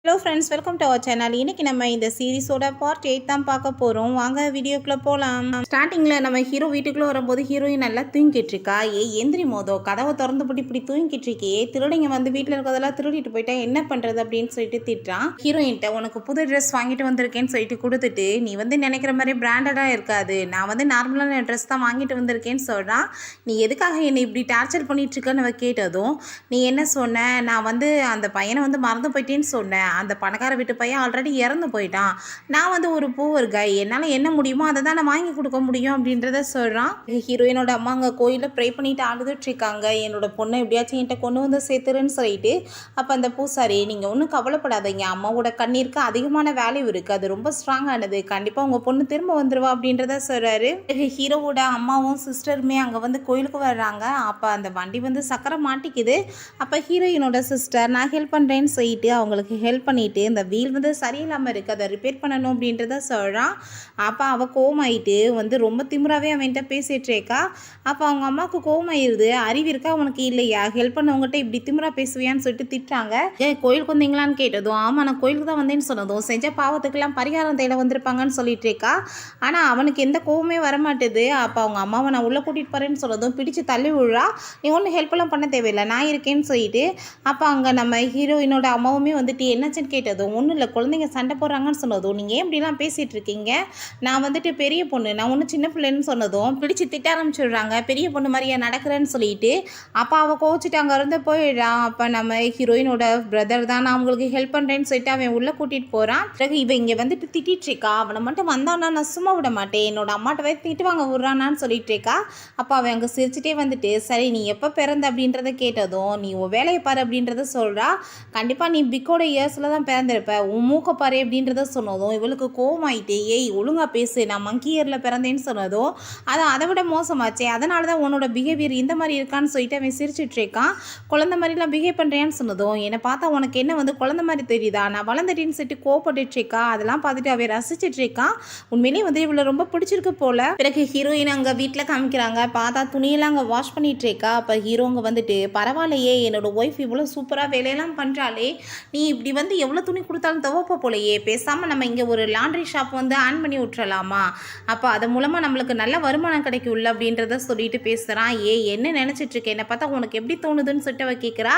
Hello friends, welcome to our channel. இன்றைக்கி நம்ம இந்த சீரிஸோட பார்ட் 8 தான் பார்க்க போகிறோம். வாங்க வீடியோக்குள்ளே போகலாம். ஸ்டார்டிங்கில் நம்ம ஹீரோ வீட்டுக்குள்ளே வரும்போது ஹீரோயின் நல்லா தூங்கிட்டு இருக்கா. எந்திரி மோதோ, கதவை திறந்து போட்டு இப்படி தூங்கிட்டு இருக்கே, திருடிங்க வந்து வீட்டில் இருக்கிறதெல்லாம் திருடிட்டு போயிட்டா என்ன பண்ணுறது அப்படின்னு சொல்லிட்டு திட்டுறான். ஹீரோயின்ட்ட உனக்கு புது ட்ரெஸ் வாங்கிட்டு வந்திருக்கேன்னு சொல்லிட்டு கொடுத்துட்டு, நீ வந்து நினைக்கிற மாதிரி பிராண்டடாக இருக்காது, நான் வந்து நார்மலான ட்ரெஸ் தான் வாங்கிட்டு வந்திருக்கேன்னு சொல்கிறான். நீ எதுக்காக என்னை இப்படி டார்ச்சர் பண்ணிட்டு இருக்கன்னு அவ கேட்டதும், நீ என்ன சொன்ன, நான் வந்து அந்த பையனை வந்து மறந்து போயிட்டேன்னு சொன்னேன், அந்த பணக்கார வீட்டு பையன் ஆல்ரெடி இறந்து போயிட்டான், நான் வந்து ஒரு பூவர் கை, என்னால் என்ன முடியுமோ அதை தான் நான் வாங்கி கொடுக்க முடியும் அப்படின்றத சொல்கிறான். ஹீரோயினோட அம்மா அங்கே கோயிலில் ப்ரே பண்ணிட்டு அழுதுட்டு இருக்காங்க. என்னோட பொண்ணை எப்படியாச்சும் என்கிட்ட கொண்டு வந்து சேர்த்துருன்னு சொல்லிட்டு, அப்போ அந்த பூசாரி, நீங்கள் ஒன்றும் கவலைப்படாதீங்க, அம்மாவோட கண்ணீருக்கு அதிகமான வேல்யூ இருக்குது, அது ரொம்ப ஸ்ட்ராங்கானது, கண்டிப்பாக உங்கள் பொண்ணு திரும்ப வந்துடுவா அப்படின்றத சொல்கிறாரு. ஹீரோவோட அம்மாவும் சிஸ்டருமே அங்கே வந்து கோயிலுக்கு வர்றாங்க. அப்போ அந்த வண்டி வந்து சக்கரை மாட்டிக்குது. அப்போ ஹீரோயினோட சிஸ்டர் நான் ஹெல்ப் பண்ணுறேன்னு சொல்லிட்டு அவங்களுக்கு ஹெல்ப் பண்ணிவிட்டு, இந்த வீல் வந்து சரியில்லாமல் இருக்குது, அதை ரிப்பேர் பண்ணணும் அப்படின்றத சொல்கிறான். அப்போ அவள் கோவமாயிட்டு வந்து ரொம்ப திமிராகவே அவன்கிட்ட பேசிகிட்டு இருக்கா. அப்போ அவங்க அம்மாவுக்கு கோவமாயிருது. அறிவு இருக்கா உனக்கு இல்லையா, ஹெல்ப் பண்ணவங்ககிட்ட இப்படி திமிரா பேசுவியான்னு சொல்லிட்டு திட்டாங்க. கோயிலுக்கு வந்தீங்களான்னு கேட்டதும், ஆமாம் நான் கோயிலுக்கு தான் வந்தேன்னு சொன்னதும், செஞ்ச பாவத்துக்கெல்லாம் பரிகாரம் தேட வந்திருப்பாங்கன்னு சொல்லிட்டு இருக்கா. ஆனால் அவனுக்கு எந்த கோவமே வரமாட்டுது. அப்போ அவங்க அம்மாவை நான் உள்ளே கூட்டிகிட்டு போகிறேன்னு சொன்னதும் பிடிச்சி தள்ளி விடுறா. நீ ஒன்றும் ஹெல்ப்லாம் பண்ண தேவையில்லை, நான் இருக்கேன்னு சொல்லிட்டு. அப்போ அங்கே நம்ம ஹீரோயினோட அம்மாவுமே வந்துட்டு என்னாச்சுன்னு கேட்டதும், ஒன்றும் இல்லை குழந்தைங்க சண்டை போடுறாங்கன்னு சொன்னதும், நீங்கள் ஏன் இப்படிலாம் பேசிகிட்டு இருக்கீங்க, நான் வந்துட்டு பெரிய பொண்ணு, நான் ஒன்றும் சின்ன பிள்ளைன்னு சொன்னதும் பிடிச்சி திட்ட ஆரம்பிச்சிடுறாங்க. பெரிய பொண்ணு மாதிரியா நடக்கிறேன்னு சொல்லிட்டு. அப்போ அவள் கோச்சிட்டு அங்கே இருந்து போயிடுறான். அப்போ நம்ம ஹீரோயினோட பிரதர் தான், நான் அவங்களுக்கு ஹெல்ப் பண்ணுறேன்னு சொல்லிட்டு அவன் உள்ளே கூட்டிகிட்டு போகிறான். பிறகு இவன் இங்கே வந்துட்டு திட்டிகிட்டு இருக்கா. அவனை மட்டும் வந்தானா நான் சும்மா விட மாட்டேன், என்னோட அம்மாட்ட போய் திட்டு வாங்க விட்றானான்னு சொல்லிட்டு இருக்கா. அப்போ அவன் அங்கே சிரிச்சுட்டே வந்துட்டு, சரி நீ எப்போ பிறந்த அப்படின்றத கேட்டதும், நீ உன் வேலையை பாரு அப்படின்றத சொல்கிறா. கண்டிப்பாக நீ பிக்கோட இயர்ஸில் தான் பிறந்திருப்ப, உன் மூக்க பாரு அப்படின்றத சொன்னதும் இவளுக்கு கோவமாயிட்டு, ஏய் ஒழுங்காக பேசு, நான் மங்கி இயரில் பிறந்தேன்னு சொன்னதும், அதை விட மோசமாச்சே, அதனால தான் உன்னோட பிஹேவியர் இந்த மாதிரி இருக்கான்னு சொல்லிட்டு அவன் சிரிச்சிட்டு இருக்கான். குழந்தை மாதிரிலாம் பிஹேவ் பண்ணுறேன்னு சொன்னதும், என்னை பார்த்தா உனக்கு என்ன வந்து குழந்தை மாதிரி தெரியுதா, நான் வளர்ந்துட்டேன்னு சொல்லிட்டு கோவப்பட்டுட்டு இருக்கா. அதெல்லாம் பார்த்துட்டு அவன் ரசிச்சிட்டு இருக்கான். உண்மையிலேயே வந்து இவளை ரொம்ப பிடிச்சிருக்கு போல. பிறகு ஹீரோயின் அங்கே வீட்டில் காமிக்கிறாங்க. பார்த்தா துணியெல்லாம் அங்கே வாஷ் பண்ணிட்டு இருக்கா. அப்போ ஹீரோங்க வந்துட்டு, பரவாயில்லையே என்னோட ஒய்ஃப் இவ்வளோ சூப்பராக வேலையெல்லாம் பண்ணுறாளே, நீ இப்படி வந்து எவ்வளோ துணி கொடுத்தாலும் துவைப்ப போலையே, பேசாமல் நம்ம இங்கே ஒரு லாண்ட்ரி ஷாப் வந்து ஆன் பண்ணி விட்டுறலாமா, அப்போ அது மூலமாக நம்மளுக்கு நல்ல வருமானம் கிடைக்கும்ல அப்படின்றத சொல்லிட்டு பேசுகிறான். என்ன நினச்சிட்ருக்கேன், என்னை பார்த்தா உனக்கு எப்படி தோணுதுன்னு சொல்லிட்டு அவ கேட்குறா.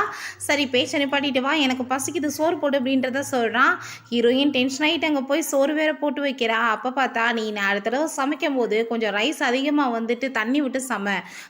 சரி பேச்ச நிப்பாட்டிட்டு வா, எனக்கு பசிக்குது சோறு போடு அப்படின்றத சொல்கிறான். ஹீரோயின் டென்ஷன் ஆகிட்டு அங்கே போய் சோறு வேற போட்டு வைக்கிறா. அப்போ பார்த்தா, நீ நான் அடுத்த தடவை சமைக்கும் போது கொஞ்சம் ரைஸ் அதிகமாக வந்துட்டு தண்ணி விட்டு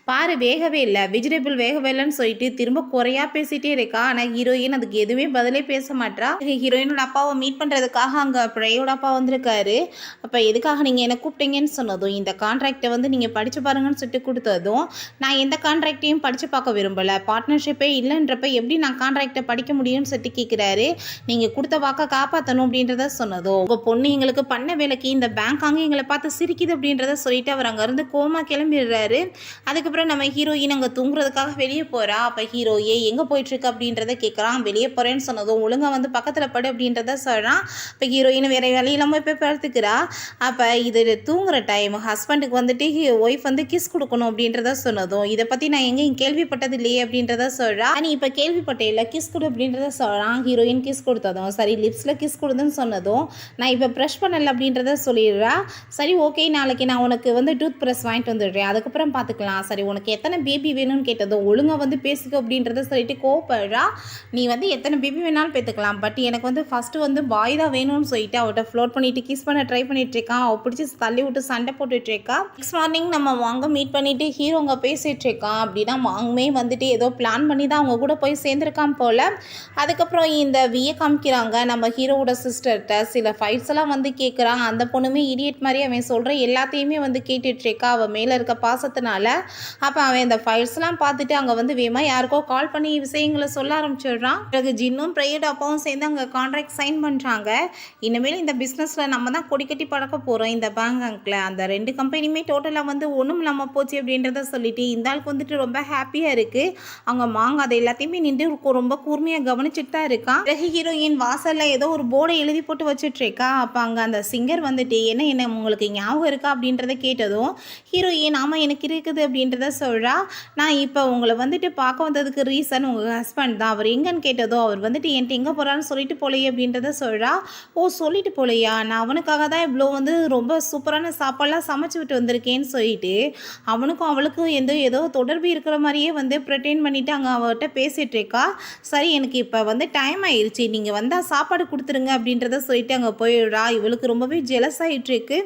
பாரு, வேகவே இல்லை, வெஜிடபிள் வேகவே இல்லைன்னு சொல்லிட்டு திரும்ப குறையா பேசிகிட்டே இருக்கா. ஆனால் ஹீரோயின் அதுக்கு எதுவுமே பதிலே பேச மாட்டா. ஹீரோயினோட அப்பாவை மீட் பண்ணுறதுக்காக அங்கே பிரையோட அப்பா வந்திருக்காரு. அப்போ எதுக்காக நீங்கள் என்ன கூப்பிட்டீங்கன்னு சொன்னதும், இந்த கான்ட்ராக்டை வந்து நீங்கள் படித்து பாருங்கன்னு சொல்லிட்டு கொடுத்ததும், நான் எந்த கான்ட்ராக்டையும் படித்து பார்க்க விரும்பலை, பார்ட்னர்ஷிப்பே இல்லைன்றப்ப எப்படி நான் கான்ட்ராக்டை படிக்க முடியும்னு சொல்லிட்டு கேட்குறாரு. நீங்கள் கொடுத்த வாக்கை காப்பாற்றணும் அப்படின்றத சொன்னதும், உங்கள் பொண்ணு எங்களுக்கு பண்ண வேலைக்கு இந்த பேங்க் அங்கே எங்களை பார்த்து சிரிக்குது அப்படின்றத சொல்லிட்டு அவர் அங்கேருந்து கோமா கிளம்பிடுறாரு. அதுக்கப்புறம் நம்ம ஹீரோயின் அங்கே தூங்குறதுக்காக வெளியே போகிறா. அப்போ ஹீரோயே எங்கே போயிட்டுருக்கு அப்படின்றத கேட்குறான். வெளியே போகிறேன்னு சொன்னதும், ஒழுங்காக வந்து பக்கத்தில் படு அப்படின்றத சொல்கிறான். இப்போ ஹீரோயின் வேறு வேலையில்லாமல் போய் படுத்துக்கிறா. அப்போ இது தூங்குற டைம், ஹஸ்பண்டுக்கு வந்துட்டு ஒய்ஃப் வந்து கிஸ் கொடுக்கணும் அப்படின்றத சொன்னதும், இதை பற்றி நான் எங்கேயும் கேள்விப்பட்டது இல்லையே அப்படின்றத சொல்கிறா. நீ இப்போ கேள்விப்பட்டே இல்லை, கிஸ் கொடு அப்படின்றத சொல்கிறான். ஹீரோயின் கிஸ் கொடுத்ததும், சரி லிப்ஸில் கிஸ் கொடுதுன்னு சொன்னதும், நான் இப்போ ப்ரஷ் பண்ணலை அப்படின்றத சொல்லிடுறா. சரி ஓகே, நாளைக்கு நான் உனக்கு வந்து டூத் ப்ரஷ் வாங்கிட்டு வந்துடுறேன், அதுக்கப்புறம் பார்த்துக்கலாம். சரி உனக்கு எத்தனை பேபி வேணும்னு கேட்டதும், ஒழுங்காக வந்து பேசிக்க அப்படின்றத சொல்லிட்டு கோவப்படுறா. நீ வந்து எத்தனை பேபி வேணாலும் பேத்துக்கலாம், பட் எனக்கு வந்து ஃபஸ்ட்டு வந்து பாய் தான் வேணும்னு சொல்லிட்டு அவட்ட ஃப்ளோட் பண்ணிட்டு கிஸ் பண்ண ட்ரை பண்ணிட்டு இருக்கான். அவள் பிடிச்சி தள்ளி விட்டு சண்டை போட்டுட்டு இருக்கா. நெக்ஸ்ட் மார்னிங் நம்ம வாங்க மீட் பண்ணிட்டு ஹீரோங்க பேசிட்டு இருக்கான். அப்படின்னா வாங்குமே வந்துட்டு ஏதோ பிளான் பண்ணி தான் அவங்க கூட போய் சேர்ந்துருக்கான் போல. அதுக்கப்புறம் இந்த விஏ காமிக்கிறாங்க. நம்ம ஹீரோவோட சிஸ்டர்கிட்ட சில ஃபைல்ஸ் எல்லாம் வந்து கேட்குறான். அந்த பொண்ணுமே இடியட் மாதிரி அவன் சொல்கிற எல்லாத்தையுமே வந்து கேட்டுட்டு இருக்கா அவன் மேலே இருக்க பாசத்தினால. அப்போ அவன் இந்த ஃபைல்ஸ்லாம் பார்த்துட்டு அங்கே வந்து வேமா யாருக்கோ கால் பண்ணி விஷயங்களை சொல்ல ஆரம்பிச்சிடுறான். பிறகு ஜின்னும் பிரையோட அப்பாவும் சேர்ந்து அங்கே கான்ட்ராக்ட் சைன் பண்ணுறாங்க. இனிமேல் இந்த பிஸ்னஸில் நம்ம தான் கொடி கட்டி பழக்க போகிறோம் இந்த பேங்க்கில். அந்த 2 கம்பெனியுமே டோட்டலாக வந்து ஒன்றும் இல்லாமல் போச்சு அப்படின்றத சொல்லிட்டு இந்த ஆளுக்கு வந்துட்டு ரொம்ப ஹாப்பியாக இருக்குது. அவங்க மாங்க அதை எல்லாத்தையுமே நின்று ரொம்ப கூர்மையாக கவனிச்சுட்டு தான் இருக்கான். பிறகு ஹீரோயின் வாசலில் ஏதோ ஒரு போர்டை எழுதி போட்டு வச்சுட்டு இருக்கா. அப்போ அங்கே அந்த சிங்கர் வந்துட்டு என்ன உங்களுக்கு ஞாபகம் இருக்கா அப்படின்றத கேட்டதும், ஹீரோயின் ஆமாம் எனக்கு இருக்குது அப்படின்றத சொல்கிறா. நான் இப்போ உங்களை வந்துட்டு பார்க்க வந்ததுக்கு ரீசன் உங்கள் ஹஸ்பண்ட் தான், அவர் எங்கன்னு கேட்டதும், அவர் வந்துட்டு என்கிட்ட எங்கே போகிறாலும் போகலான்னு சொல்லிட்டு போலையே அப்படின்றத சொல்கிறா. ஓ சொல்லிட்டு போலையா, நான் அவனுக்காக தான் இவ்வளோ வந்து ரொம்ப சூப்பரான சாப்பாடெலாம் சமைச்சு விட்டு வந்திருக்கேன்னு சொல்லிட்டு அவனுக்கும் அவளுக்கும் ஏதோ தொடர்பு இருக்கிற மாதிரியே வந்து ப்ரிட்டெண்ட் பண்ணிவிட்டு அங்கே அவர்கிட்ட பேசிகிட்டு இருக்கா. சரி எனக்கு இப்போ வந்து டைம் ஆயிடுச்சு, நீங்கள் வந்தால் சாப்பாடு கொடுத்துருங்க அப்படின்றத சொல்லிட்டு அங்கே போயிடுறா. இவளுக்கு ரொம்பவே ஜெலஸ் ஆகிட்டுருக்கு.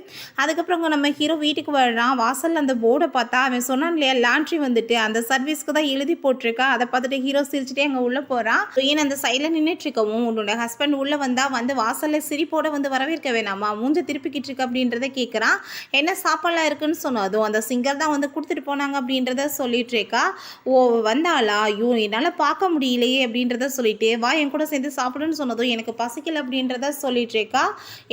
அதுக்கப்புறம் அங்கே நம்ம ஹீரோ வீட்டுக்கு வர்றான். வாசலில் அந்த போர்டை பார்த்தா அவன் சொன்னான் இல்லையா லாண்ட்ரி வந்துட்டு அந்த சர்வீஸ்க்கு தான் எழுதி போட்டிருக்கா. அதை பார்த்துட்டு ஹீரோ சிரிச்சுட்டே அங்கே உள்ளே போகிறான். ஏன் அந்த சைடில் நின்றுட்டு இருக்கவும் உன்னோட ஹஸ்பண்ட் உள்ளே வந்தால் வந்து வாசலில் சிரிப்போட வந்து வரவேற்க வேணாமா, மூஞ்ச திருப்பிக்கிட்டு இருக்கு அப்படின்றத கேட்குறான். என்ன சாப்பாடுலாம் இருக்குன்னு சொன்னதும் அந்த சிங்கர் தான் வந்து கொடுத்துட்டு போனாங்க அப்படின்றத சொல்லிட்டு இருக்கா. ஓ வந்தாளா, ஐயோ என்னால் பார்க்க முடியலையே அப்படின்றத சொல்லிட்டு வா என் கூட சேர்ந்து சாப்பிடுன்னு சொன்னதும் எனக்கு பசிக்கல அப்படின்றத சொல்லிட்டு இருக்கா.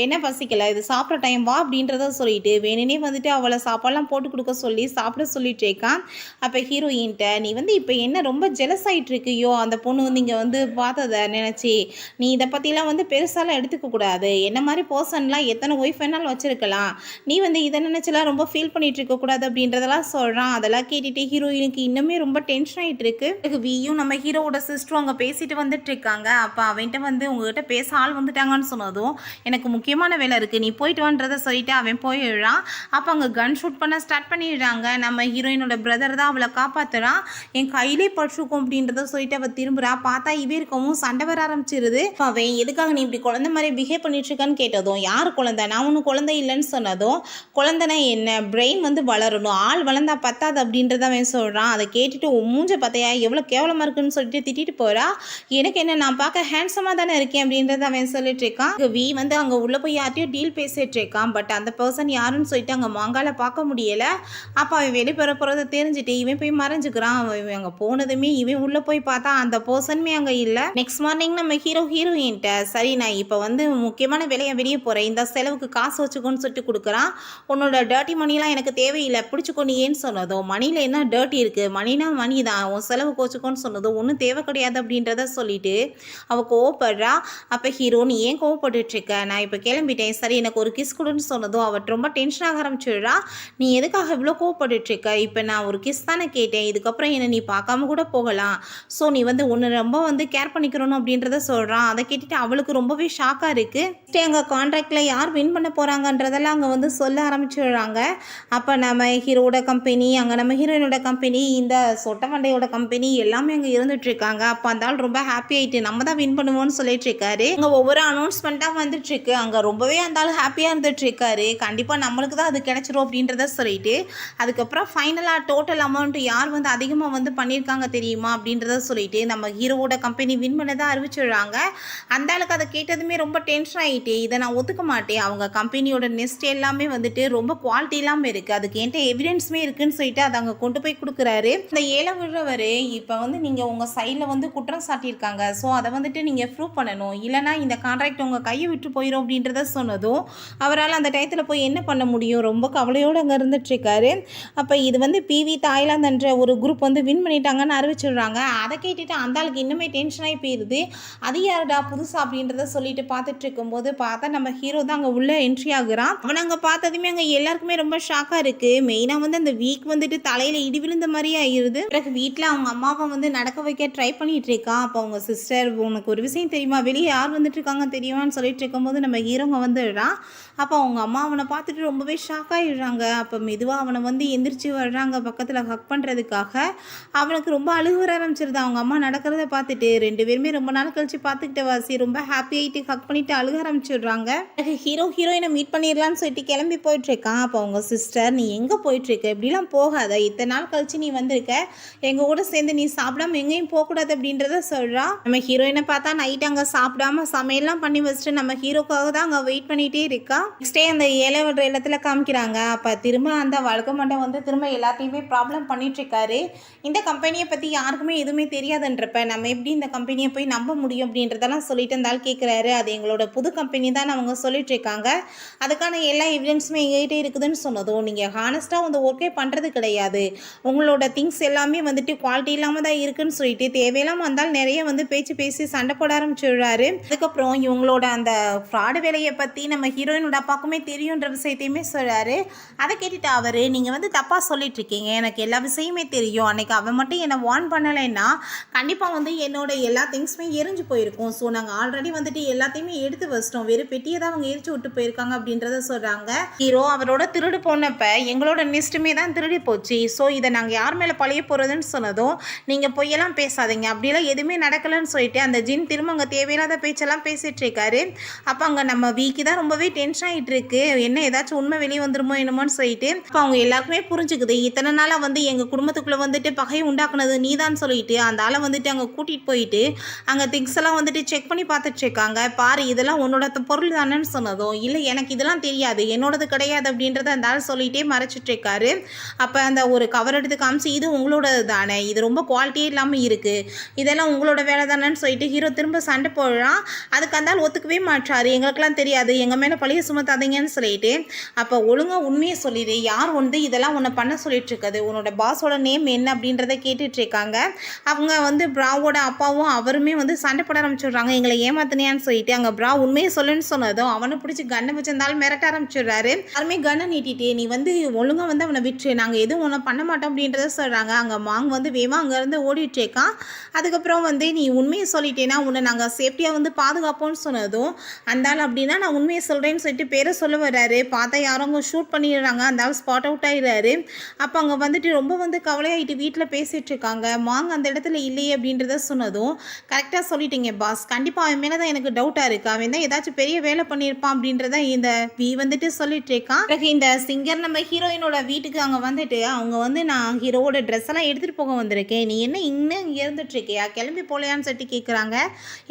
என்ன பசிக்கல, இது சாப்பிட்ற டைம் வா அப்படின்றத சொல்லிட்டு வேணுனே வந்துட்டு அவளை சாப்பாடெல்லாம் போட்டு கொடுக்க சொல்லி சாப்பிட சொல்லிட்டு இருக்கான். அப்போ ஹீரோயின்ட்ட நீ வந்து இப்போ என்ன ரொம்ப ஜெலஸ் ஆகிட்டு இருக்கியோ, அந்த பொண்ணு வந்து இங்கே வந்து பார்த்ததை நினச்சி நீ இதை பற்றிலாம் வந்து பெருசாலாம் எடுத்துக்க கூடாது. என்ன மாதிரி பர்சன்லாம் எத்தனை ஒய்ஃப் வேணாலும் வச்சுருக்கலாம், நீ வந்து இதை நினச்சலாம் ரொம்ப ஃபீல் பண்ணிட்டு இருக்கக்கூடாது அப்படின்றதெல்லாம் சொல்கிறான். அதெல்லாம் கேட்டுட்டு ஹீரோயினுக்கு இன்னுமே ரொம்ப டென்ஷன் ஆகிட்டு இருக்கு. வியும் நம்ம ஹீரோவோட சிஸ்டரும் அங்கே பேசிட்டு வந்துட்டு இருக்காங்க. அப்போ அவன்கிட்ட வந்து உங்ககிட்ட பேச ஆள் வந்துட்டாங்கன்னு சொன்னதும் எனக்கு முக்கியமான வேலை இருக்குது நீ போயிட்டு வான்றதை சொல்லிட்டு அவன் போயிடுறான். அப்போ அங்கே கன் ஷூட் பண்ண ஸ்டார்ட் பண்ணிடுறாங்க. நம்ம ஹீரோயினோட பிரதர் தான் அவளை காப்பாற்றுறான். என் கையிலே பட்டுருக்கும் அப்படின்றத சொல்லிட்டு அவள் திரும்புறா. பார்த்தா இவே இருக்கவும் சண்டை வர ஆரம்பிச்சிருது. அவன் எதுக்காக நீ இப்படி குழந்தை மாதிரி பிஹேவ் பண்ணிட்டு இருக்கான்னு கேட்டதும் யார் குழந்தை, நான் ஒன்றும் குழந்தை இல்லைன்னு சொன்னதும் குழந்தைனா என்ன, பிரெயின் வந்து வளரணும், ஆள் வளர்ந்தா பத்தாது அப்படின்றத அவன் சொல்கிறான். அதை கேட்டுட்டு மூஞ்ச பார்த்தையா எவ்வளோ கேவலமாக இருக்குன்னு சொல்லிட்டு திட்டிட்டு போகிறா. எனக்கு என்ன, நான் பார்க்க ஹேண்ட்ஸமாக தானே இருக்கேன் அப்படின்றத அவன் சொல்லிட்டு இருக்கான். வி வந்து அங்கே உள்ளே போய் யார்ட்டையும் டீல் பேசிட்டு இருக்கான். பட் அந்த பர்சன் யாருன்னு சொல்லிட்டு அங்கே மாங்கால பார்க்க முடியலை. அப்போ அவன் வெளிப்பெற போகிறத தெரிஞ்சுட்டு இவன் போய் மறைஞ்சுக்கிறான். அவன் அங்கே போனதுமே இவன் உள்ளே போய் பார்த்தா அந்த பர்சனுமே அங்கே இல்லை. நெக்ஸ்ட் மார்னிங் நம்ம ஹீரோயின்ட்ட சரி நான் இப்போ வந்து முக்கியமான வேலையை வெளியே போகிறேன், இந்த செலவுக்கு காசு வச்சுக்கோன்னு சொல்லிட்டு கொடுக்குறான். உன்னோட டர்ட்டி மணிலாம் எனக்கு தேவையில்லை, பிடிச்சிக்கோ நீ ஏன்னு சொன்னதோ மணியில் என்ன டர்ட்டி இருக்குது, மணினா மணி தான், உன் செலவு கோச்சுக்கோன்னு சொன்னதும் ஒன்றும் தேவை கிடையாது அப்படின்றத சொல்லிட்டு அவள் கோவப்படுறா. அப்போ ஹீரோ நீ ஏன் கோவப்பட்டுட்ருக்க, நான் இப்போ கிளம்பிட்டேன், சரி எனக்கு ஒரு கிஸ் கொடுன்னு சொன்னதும் அவள் ரொம்ப டென்ஷன் ஆக ஆரம்பிச்சிடுறா. நீ எதுக்காக இவ்வளோ கோவப்பட்டுட்ருக்க, இப்போ நான் ஒரு கிஸ் தானே கேட்டேன், இதுக்கப்புறம் என்னை நீ பார்க்காம கூட போகலாம், ஸோ நீ வந்து ஒன்று ரொம்ப வந்து கேர் பண்ணிக்கிறணும் அப்படின்றத சொல்கிறான். அதை கேட்டுட்டு அவளுக்கு ரொம்பவே ஷாக்காக இருக்குது. அங்கே கான்ட்ராக்டில் யார் வின் பண்ண போகிறாங்கன்றதெல்லாம் அங்கே வந்து சொல்ல ஆரம்பிச்சிடுறாங்க. அப்போ நம்ம ஹீரோட கம்பெனி, அங்கே நம்ம ஹீரோயினோட கம்பெனி, இந்த சொட்டமண்டையோட கம்பெனி எல்லாமே அங்கே இருந்துட்டு இருக்காங்க. அப்போ அந்த ஆள் ரொம்ப ஹாப்பி ஆகிட்டு நம்ம தான் வின் பண்ணுவோம்னு சொல்லிட்டு இருக்காரு. அங்கே ஒவ்வொரு அனௌன்ஸ்மெண்ட்டாக வந்துட்டு இருக்கு. அங்கே ரொம்பவே அந்த ஆள் ஹாப்பியாக இருந்துட்டு இருக்காரு. கண்டிப்பாக நம்மளுக்கு தான் அது கிடைச்சிரும் அப்படின்றத சொல்லிட்டு அதுக்கப்புறம் ஃபைனலாக டோட்டல் அமௌண்ட் யார் வந்து அதிகமாக வந்து பண்ணியிருக்காங்க தெரியுமா அப்படின்றத சொல்லிட்டு நம்ம ஹீரோவோட கம்பெனி வின் பண்ணதாக அறிவிச்சிடுறாங்க. அந்த ஆளுக்கு அதை கேட்டதுமே ரொம்ப டென்ஷன் ஆகிட்டு இதை நான் ஒத்துக்க மாட்டேன், அவங்க கம்பெனியோட நெஸ்ட் எல்லாமே வந்துட்டு ரொம்ப குவாலிட்டி இல்லாமல் இருக்குது, அதுக்கு என்கிட்ட எவிடன்ஸுமே இருக்குன்னு சொல்லிட்டு அதை அங்கே கொண்டு போய் கொடுக்குறாரு. இந்த ஏழை விடுறவர் இப்போ வந்து நீங்கள் உங்கள் சைடில் வந்து குற்றம் சாட்டியிருக்காங்க, ஸோ அதை வந்துட்டு நீங்கள் ப்ரூவ் பண்ணணும், இல்லைனா இந்த கான்ட்ராக்ட் உங்கள் கையை விட்டு போயிடும் அப்படின்றத சொன்னதும் அவரால் அந்த டயத்தில் போய் என்ன பண்ண முடியும், ரொம்ப கவலையோடு அங்கே இருந்துட்டுருக்காரு. அப்போ இது வந்து பிவி தாய்லாந்துன்ற ஒரு குரூப் வந்து வின் பண்ணிட்டாங்கன்னு அறிவிச்சிடுறாங்க. அதை கேட்டுட்டு அந்த ஆளுக்கு இன்னுமே டென்ஷனாகி போயிடுது. அது யாருடா புதுசா அப்படின்றத சொல்லிட்டு பார்த்துட்டு இருக்கும்போது பார்த்தா நம்ம ஹீரோ தான் அங்கே உள்ளே என்ட்ரி ஆகுறான். அவனை அங்கே பார்த்ததுமே அங்கே எல்லாருக்குமே ரொம்ப ஷாக்காக இருக்குது. மெயினாக வந்து அந்த வீக் வந்துட்டு தலையில் இடி விழுந்த மாதிரியே ஆயிடுது. பிறகு வீட்டில் அவங்க அம்மாவை வந்து நடக்க வைக்க ட்ரை பண்ணிட்டு இருக்கான். அப்போ அவங்க சிஸ்டர் உனக்கு ஒரு விஷயம் தெரியுமா, வெளியே யார் வந்துட்டு இருக்காங்க தெரியுமான்னு சொல்லிட்டு இருக்கும்போது நம்ம ஹீரோங்க வந்துடுறான். அப்போ அவங்க அம்மா அவனை பார்த்துட்டு ரொம்பவே ஷாக் ஆகிடுறாங்க. அப்போ மெதுவாக அவனை வந்து எந்திரிச்சு வர்றாங்க பக்கத்தில் ஹக் பண்ணுறதுக்காக. அவனுக்கு ரொம்ப அழுகு வர ஆரம்பிச்சிருது. அவங்க அம்மா நடக்கிறத பார்த்துட்டு ரெண்டு பேருமே ரொம்ப நாள் கழிச்சு பார்த்துக்கிட்ட வாசி ரொம்ப ஹாப்பி ஆகிட்டு ஹக் பண்ணிட்டு அழுக ஆரம்பிச்சிடுறாங்க. ஹீரோயினை மீட் பண்ணிடலான்னு சொல்லிட்டு கிளம்பி போயிட்டுருக்கான். அப்போ அவங்க சிஸ்டர் நீ எங்கே போயிட்டுருக்க, இப்படிலாம் போகாத, இத்தனை நாள் கழிச்சு நீ வந்திருக்க, எங்கள் கூட சேர்ந்து நீ சாப்பிடாம எங்கேயும் போகக்கூடாது அப்படின்றத சொல்கிறா. நம்ம ஹீரோயினை பார்த்தா நைட் அங்கே சாப்பிடாம சமையல்லாம் பண்ணி வச்சுட்டு நம்ம ஹீரோக்காக தான் அங்கே வெயிட் பண்ணிகிட்டே இருக்கா. நெக்ஸ்ட் டே அந்த ஏழை விடுற இடத்துல காமிக்கிறாங்க. அப்போ திரும்ப அந்த வழக்க மண்டை வந்து திரும்ப எல்லாத்தையுமே ப்ராப்ளம் பண்ணிட்டுருக்காரு. இந்த கம்பெனியை பற்றி யாருக்குமே எதுவுமே தெரியாதுன்றப்ப நம்ம எப்படி இந்த கம்பெனியை போய் நம்ப முடியும் அப்படின்றதெல்லாம் சொல்லிட்டு இருந்தாலும் கேட்குறாரு. அது எங்களோட புது கம்பெனி தான் அவங்க சொல்லிட்டு இருக்காங்க, அதுக்கான எல்லா எவிடன்ஸுமே எங்ககிட்ட இருக்குதுன்னு சொன்னதும் நீங்கள் ஹானஸ்ட்டாக வந்து ஒர்க்கே பண்ணுறது கிடையாது, உங்களோட திங்ஸ் எல்லாமே வந்துட்டு குவாலிட்டி இல்லாமல் தான் இருக்குன்னு சொல்லிட்டு தேவையில்லாமல் வந்தால் நிறைய வந்து பேசி சண்டை போட ஆரம்பிச்சுடுறாரு. அதுக்கப்புறம் இவங்களோட அந்த ஃப்ராடு வேலையை பற்றி நம்ம ஹீரோயினோட அப்பாக்குமே தெரியுன்ற விஷயத்தையுமே சொல்கிறாரு. அதை கேட்டுட்டு அவர் நீங்கள் வந்து தப்பாக சொல்லிட்டு இருக்கீங்க, எனக்கு எல்லா விஷயமே தெரியும், அன்றைக்கி அவன் மட்டும் என்னை வார்ன் பண்ணலைன்னா கண்டிப்பாக வந்து என்னோட எல்லா திங்ஸுமே எரிஞ்சு போயிருக்கும், போயிருக்கும். ஸோ நாங்கள் ஆல்ரெடி வந்துட்டு எல்லாத்தையுமே எடுத்து வச்சிட்டோம், வெறும் பெட்டியை தான் அவங்க எரிச்சு விட்டு போயிருக்காங்க அப்படின்றத சொல்கிறாங்க. ஹீரோ அவரோட திருடு போனப்ப எங்களோட நெஸ்ட்டுமே தான் திருடி போச்சு. ஸோ இதை நாங்கள் யார் மேலே பழைய போகிறதுன்னு சொன்னதும் நீங்கள் பொய்யெல்லாம் பேசாதீங்க, அப்படிலாம் எதுவுமே நடக்கலைன்னு சொல்லிட்டு அந்த ஜின் திரும்ப அங்கே தேவையில்லாத பேச்செல்லாம் பேசிகிட்டு இருக்காரு. அப்போ அங்கே நம்ம வீக்கு தான் ரொம்பவே டென்ஷன் ஆகிட்டு இருக்கு, என்ன ஏதாச்சும் உண்மை வெளியே வந்துருமோ என்னமோன்னு சொல்லிட்டு. அப்போ அவங்க எல்லாருக்குமே புரிஞ்சுக்குது, இத்தனை நாளாக வந்து எங்கள் குடும்பத்துக்குள்ளே வந்துட்டு பகையை உண்டாக்குனது நீ தான் சொல்லிட்டு அந்த ஆளை வந்துட்டு அங்கே கூட்டிகிட்டு போயிட்டு அங்கே திங்ஸ் எல்லாம் வந்துட்டு செக் பண்ணி பார்த்துட்டு இருக்காங்க. பாரு இதெல்லாம் உன்னோட பொருள் தானேன்னு சொன்னதும் இல்லை எனக்கு இதெல்லாம் தெரியாது, என்னோடது கிடையாது அப்படின்றத அந்த ஆள் சொல்லிகிட்டே மறைச்சிட்டு இருக்காரு. அப்போ அந்த ஒரு கவர் எடுத்து காமிச்சு இது உங்களோடது தானே, இது ரொம்ப குவாலிட்டியே இல்லாமல் இருக்குது, இதெல்லாம் உங்களோட வேலை தானேன்னு சொல்லிட்டு ஹீரோ திரும்ப சண்டை போடுறான். அதுக்கு அந்த ஆள் ஒத்துக்கவே மாட்டாரு, எங்களுக்கெல்லாம் தெரியாது, எங்கள் மேலே பழைய சுமத்தாதீங்கன்னு சொல்லிட்டு. அப்போ ஒழுங்காக உண்மையை சொல்லிடு, யார் வந்து இதெல்லாம் உன்னை பண்ண சொல்லிட்டு இருக்காது, உன்னோட பாஸோட நேம் என்ன அப்படின்றத கேட்டுட்டு இருக்காங்க. அவங்க வந்து ப்ராவோட அப்பாவும் அவருமே வந்து சண்டை போட ஆரம்பிச்சிடுறாங்க, எங்களை ஏமாத்தினியான்னு சொல்லிட்டு. அங்கே ப்ரா உண்மையை சொல்லுன்னு சொன்னதும் அவனை பிடிச்சி கண்ணை வச்சிருந்தாலும் மிரட்ட ஆரம்பிச்சிடுறாரு. யாருமே கண்ணை நீட்டிட்டு நீ வந்து ஒழுங்காக வந்து அவனை விட்டு நாங்கள் எதுவும் ஒன்றை பண்ண மாட்டோம் அப்படின்றத சொல்கிறாங்க. அங்கே மாங் வந்து வேமா அங்கேருந்து ஓடிட்டுருக்கான். அதுக்கப்புறம் வந்து நீ உண்மையை சொல்லிட்டேன்னா உன்னை நாங்கள் சேஃப்டியாக வந்து பாதுகாப்போம்னு சொன்னதும் அந்த ஆள் அப்படின்னா நான் உண்மையை சொல்கிறேன்னு சொல்லிட்டு பேரை சொல்ல வர்றாரு. பார்த்தா யாரும் அங்கே ஷூட் பண்ணிடுறாங்க, அந்த ஆள் ஸ்பாட் அவுட் ஆகிடுறாரு. அப்போ அங்கே வந்துட்டு ரொம்ப வந்து கவலையாகிட்டு வீட்டில் பேசிகிட்டு இருக்காங்க. மாங் அந்த இடத்துல இல்லையே அப்படின்றத சொன்னதும் கரெக்டாக சொல்லிட்டீங்க பாஸ், கண்டிப்பாக அவன் மேலே தான் எனக்கு டவுட்டாக இருக்குது, அவன் தான் ஏதாச்சும் பெரிய வேலை பண்ணியிருப்பான் அப்படின்றத இந்த வி வந்துட்டு சொல்லிட்டு இருக்கான். பிறகு இந்த சிங்கர் நம்ம ஹீரோயினோட வீட்டுக்கு அங்கே வந்துட்டு அவங்க வந்து நான் ஹீரோவோட ட்ரெஸ் எல்லாம் எடுத்துகிட்டு போக வந்திருக்கேன், நீ என்ன இன்னும் இங்கே இருந்துட்டு இருக்கியா, கிளம்பி போலையான்னு சொல்லிட்டு கேட்குறாங்க.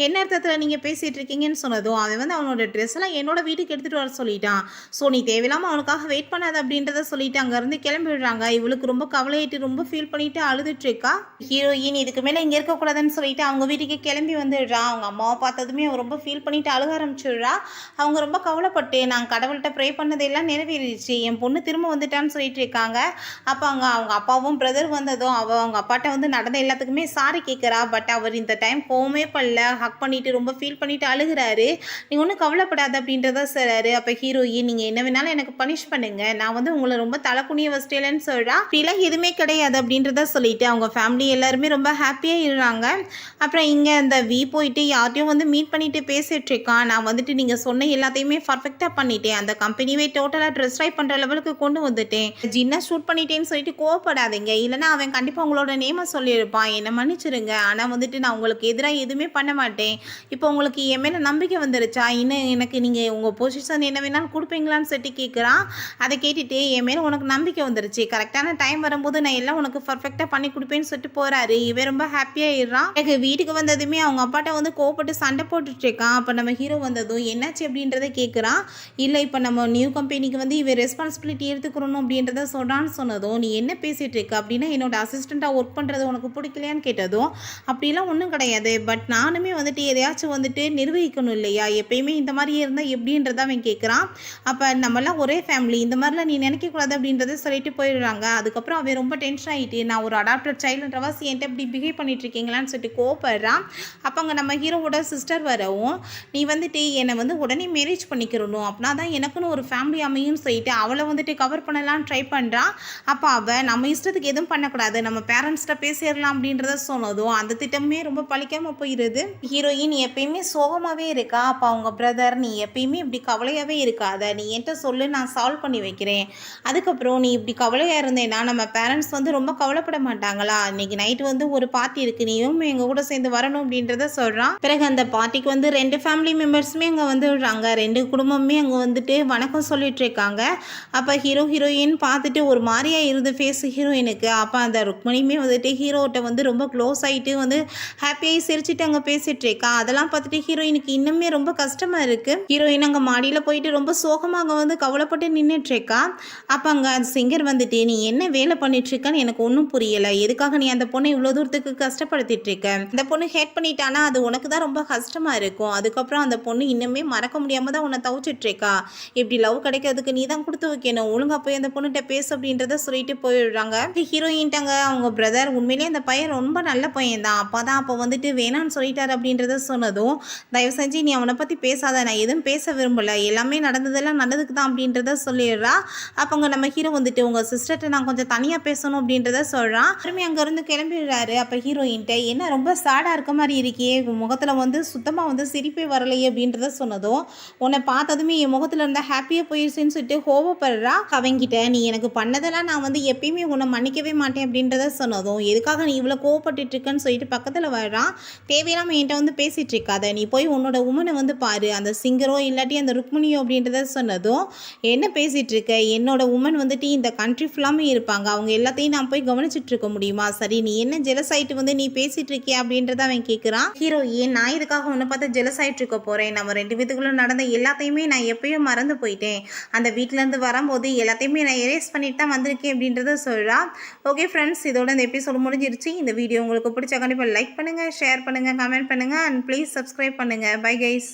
என்ன அர்த்தத்தில் நீங்கள் பேசிகிட்டு இருக்கீங்கன்னு சொன்னதும் அவன் வந்து அவனோட ட்ரெஸ் எல்லாம் என்னோட வீட்டுக்கு எடுத்துகிட்டு வர சொல்லிட்டான், ஸோ நீ தேவையில்லாமல் அவனுக்காக வெயிட் பண்ணாத அப்படின்றத சொல்லிட்டு அங்கேருந்து கிளம்பிடுறாங்க. இவளுக்கு ரொம்ப கவலையிட்டு ரொம்ப ஃபீல் பண்ணிட்டு அழுதுட்டு இருக்கா. ஹீரோயின் இதுக்கு மேலே இங்கே இருக்கக்கூடாதுன்னு சொல்லிட்டு அவங்க வீட்டுக்கு கிளம்பி வந்துடுறா. அவங்க அம்மாவை பார்த்ததுமே அவன் ரொம்ப ஃபீல் பண்ணிட்டு அழுக ஆரம்பிச்சிடுறா. அவங்க ரொம்ப கவலைப்பட்டு நான் கடவுள்கிட்ட ப்ரே பண்ணதெல்லாம் நிறைவேறிடுச்சு, என் பொண்ணு திரும்ப வந்துட்டான்னு சொல்லிட்டு இருக்காங்க. அப்போ அவங்க அப்பாவும் பிரதர் வந்ததும் அவங்க அப்பாட்ட வந்து நடந்த எல்லாத்துக்குமே சாரி கேட்குறா. பட் அவர் இந்த டைம் கோவமே பண்ணல, ஹக் பண்ணிட்டு ரொம்ப ஃபீல் பண்ணிட்டு அழுகிறாரு. நீ ஒன்றும் கவலைப்படாத அப்படின்றத சொல்கிறாரு. அப்போ ஹீரோயின் நீங்கள் என்ன வேணாலும் எனக்கு பனிஷ் பண்ணுங்க, நான் வந்து உங்களை ரொம்ப தலைக்குனிய வச்சிட்டேன்னு சொல்கிறா. இப்படிலாம் எதுவுமே கிடையாது அப்படின்றத சொல்லிட்டு அவங்க ஃபேமிலி எல்லாருமே ரொம்ப ஹாப்பியாக இருறாங்க. அப்புறம் இங்கே அந்த வி போயிட்டு யார்ட்டையும் வந்து மீட் பண்ணிட்டு பேசிட்டு இருக்கான். நான் வந்துட்டு நீங்கள் சொன்ன எல்லாத்தையுமே பர்ஃபெக்டாக பண்ணிட்டேன், அந்த கம்பெனியே டோட்டலாக ட்ரெஸ்ட்ரைவ் பண்ணுற லெவலுக்கு கொண்டு வந்துட்டேன், ஜின்னா ஷூட் பண்ணிட்டேன்னு சொல்லிட்டு கோவப்படாதீங்க, இல்லைனா அவன் கண்டிப்பாக உங்களோட நேமை சொல்லியிருப்பான், என்னை மன்னிச்சிருங்க, ஆனால் வந்துட்டு நான் உங்களுக்கு எதிராக எதுவுமே பண்ண மாட்டேன், இப்போ உங்களுக்கு என் மேலே நம்பிக்கை வந்துருச்சா, இன்னும் எனக்கு நீங்கள் உங்கள் பொசிஷன் என்ன வேணாலும் கொடுப்பீங்களான்னு சொல்லிட்டு கேட்குறான். அதை கேட்டுட்டு என் மேலே உனக்கு நம்பிக்கை வந்துருச்சு, கரெக்டான டைம் வரும்போது நான் எல்லாம் உனக்கு பர்ஃபெக்டாக பண்ணி கொடுப்பேன்னு சொல்லிட்டு போகிறாரு. இவன் ரொம்ப ஹாப்பியாகிடுறான். எனக்கு வீட்டுக்கு வந்ததுமே அவங்க அப்பாட்ட வந்து கோவப்பட்டு சண்டை போட்டுட்டு இருக்கான். அப்போ நம்ம ஹீரோ வந்ததும் என்னாச்சு அப்படின்றத கேட்குறான். இல்லை இப்போ நம்ம நியூ கம்பெனிக்கு வந்து இவன் ரெஸ்பான்சிபிலிட்டி எடுத்துக்கிறணும் அப்படின்றத சொல்கிறான்னு சொன்னதும் நீ என்ன பேசிகிட்டு இருக்க அப்படின்னா என்னோட அசிஸ்டண்ட்டாக ஒர்க் பண்ணுறது உனக்கு பிடிக்கலையான்னு கேட்டதும் அப்படிலாம் ஒன்றும் கிடையாது, பட் நானுமே வந்துட்டு எதையாச்சும் வந்துட்டு நிர்வகிக்கணும் இல்லையா, எப்பயுமே இந்த மாதிரியே இருந்தால் எப்படின்றத அவன் கேட்குறான். அப்போ நம்மளாம் ஒரே ஃபேமிலி, இந்த மாதிரிலாம் நீ நினைக்கக்கூடாது அப்படின்றத சொல்லிட்டு போயிடுறாங்க. அதுக்கப்புறம் அவன் ரொம்ப டென்ஷன் ஆகிட்டு நான் ஒரு அடாப்டட் சைல்டுன்றவாசி என்கிட்ட இப்படி பிஹேவ் பண்ணிட்டு இருக்கீங்களான்னு சொல்லிட்டு கோவப்படுறான். அப்போ அங்கே நம்ம ஹீரோவோட சிஸ்டர் வரவும் நீ வந்துட்டு என்னை வந்து உடனே மேரேஜ் பண்ணிக்கிறணும், அப்படின்னா தான் எனக்குன்னு ஒரு ஃபேமிலி அமையும்னு சொல்லிட்டு அவளை வந்துட்டு கவர் பண்ணலான்னு ட்ரை பண்ணுறான். அப்போ அவள் நம்ம இஷ்டத்துக்கு எதுவும் பண்ணக்கூடாது, நம்ம பேரண்ட்ஸ்கிட்ட பேசிடலாம் அப்படின்றத சொன்னதும் அந்த திட்டமே ரொம்ப பழிக்காமல் போயிடுது. ஹீரோயின் எப்பயுமே சோகமாகவே இருக்கா. அப்போ அவங்க பிரதர் நீ எப்பயுமே இப்படி கவலையாகவே இருக்காத, நீ என்கிட்ட சொல்லு நான் சால்வ் பண்ணி வைக்கிறேன், அதுக்கப்புறம் நீ இப்படி கவலையாக இருந்தேன்னா நம்ம பேரண்ட்ஸ் வந்து ரொம்ப கவலைப்பட மாட்டாங்களா, இன்னைக்கு நைட்டு வந்து ஒரு பார்ட்டி இருக்குது, நீயும் எங்கள் கூட சேர்ந்து வரணும் அப்படின்றத சொல்கிறான். பிறகு அந்த பார்ட்டிக்கு வந்து 2 ஃபேமிலி மெம்பர்ஸுமே அங்கே வந்து விடுறாங்க, 2 குடும்பமே அங்கே வந்துட்டு வணக்கம் சொல்லிட்டு இருக்காங்க. அப்போ ஹீரோயின் பார்த்துட்டு ஒரு மாதிரியா இருது ஃபேஸ் ஹீரோயினுக்கு. அப்போ அந்த ருக்மணியுமே வந்துட்டு ஹீரோட்ட வந்து ரொம்ப க்ளோஸ் ஆகிட்டு வந்து ஹாப்பியாகி சிரிச்சுட்டு அங்கே பேசிட்டு இருக்கா. அதெல்லாம் பார்த்துட்டு ஹீரோயினுக்கு இன்னுமே ரொம்ப கஷ்டமாக இருக்குது. ஹீரோயின் அங்கே மாடியில் போயிட்டு ரொம்ப சோகமாக அங்கே வந்து கவலைப்பட்டு நின்றுட்டு இருக்கா. அப்போ அங்கே அந்த சிங்கர் வந்துட்டு நீ என்ன வேலை பண்ணிட்டு இருக்கன்னு எனக்கு ஒன்றும் புரியலை, எதுக்காக நீ அந்த பொண்ணை இவ்வளோ தூரத்துக்கு கஷ்டப்படுத்திட்டு இருக்க, அந்த பொண்ணு ஹேட் பண்ணிட்டானா அது உனக்கு தான் ரொம்ப கஷ்டமாக இருக்கும், அதுக்கப்புறம் அந்த பொண்ணு இன்னுமே மறக்க முடியாமல் தான் உன்னை தவிச்சிட்டு இருக்கா, இப்படி லவ் கிடைக்கிறதுக்கு நீ தான் கொடுத்து வைக்கணும், ஒழுங்கா போய் அந்த பொண்ணுகிட்ட பேசு அப்படின்றத சொல்லிட்டு போயிடுறாங்க. ஹீரோயின்ட்டாங்க அவங்க பிரதர் உண்மையிலேயே அந்த பையன் ரொம்ப நல்ல பையன் தான், அப்போ வந்துட்டு வேணான்னு சொல்லிட்டாரு அப்படின்றத சொன்னதும் தயவு செஞ்சு நீ அவனை பற்றி பேசாத, நான் எதுவும் பேச விரும்பலை, எல்லாமே நடந்ததெல்லாம் நல்லதுக்கு தான் அப்படின்றத சொல்லிடுறா. அப்போங்க நம்ம ஹீரோ வந்துட்டு உங்கள் சிஸ்டர்கிட்ட நான் கொஞ்சம் தனியாக பேசணும் அப்படின்றத சொல்கிறான். திரும்பி அங்கேருந்து கிளம்பிடுறாரு. அப்போ ஹீரோயின்ட்ட என்ன ரொம்ப சேடாக இருக்க மாதிரி இருக்கியே, முகத்தில் வந்து சுத்தமாக வந்து சிரிப்பே வரலையே அப்படின்றத சொன்னதும், உன்னை பார்த்ததுமே என் முகத்தில் இருந்தால் ஹாப்பியாக போயிடுச்சுன்னு சொல்லிட்டு கோவப்படுறா அவங்கிட்ட. நீ எனக்கு பண்ணதெல்லாம் நான் வந்து எப்பயுமே உன்னை மன்னிக்கவே மாட்டேன் அப்படின்றத சொன்னதும், எதுக்காக நீ இவ்வளோ கோவப்பட்டுட்டு இருக்கன்னு சொல்லிட்டு பக்கத்தில் வர்றான். தேவையில்லாமல் என்கிட்ட வந்து பேசிகிட்டு இருக்காத, நீ போய் உன்னோட உமனை வந்து பாரு, அந்த சிங்கரோ இல்லாட்டி அந்த ருக்மிணியோ அப்படின்றத சொன்னதும், என்ன பேசிகிட்டு இருக்க, என்னோட உமன் வந்துட்டு இந்த கண்ட்ரி ஃபுல்லாமே இருப்பாங்க, அவங்க எல்லாத்தையும் நான் போய் கவனிச்சுட்டு இருக்க முடியுமா? சரி நீ என்ன ஜெலஸ் ஆகிட்டு வந்து நீ பேசிகிட்டு இருக்கியா அப்படின்றத அவன் கேட்குறான். ஹீரோயின், நான் இதுக்காக உன்னை பார்த்து ஜெலஸ் ஆகிட்டு இருக்க போகிறேன், நம்ம 2 பேத்துக்குள்ளே நடந்த எல்லாத்தையுமே நான் எப்பயும் மறந்து போயிட்டேன், அந்த வீட்டிலேருந்து வரும்போது எல்லாத்தையுமே நான் எரேஸ் பண்ணிட்டு தான் வந்திருக்கேன் அப்படின்றத சொல்கிறா. ஓகே ஃப்ரெண்ட்ஸ், இதோட இந்த எபிசோடு முடிஞ்சிருச்சு. இந்த வீடியோ உங்களுக்கு பிடிச்சா கண்டிப்பாக லைக் பண்ணுங்கள், ஷேர் பண்ணுங்கள், கமெண்ட் பண்ணுங்கள் அண்ட் ப்ளீஸ் சப்ஸ்கிரைப் பண்ணுங்கள். Bye guys.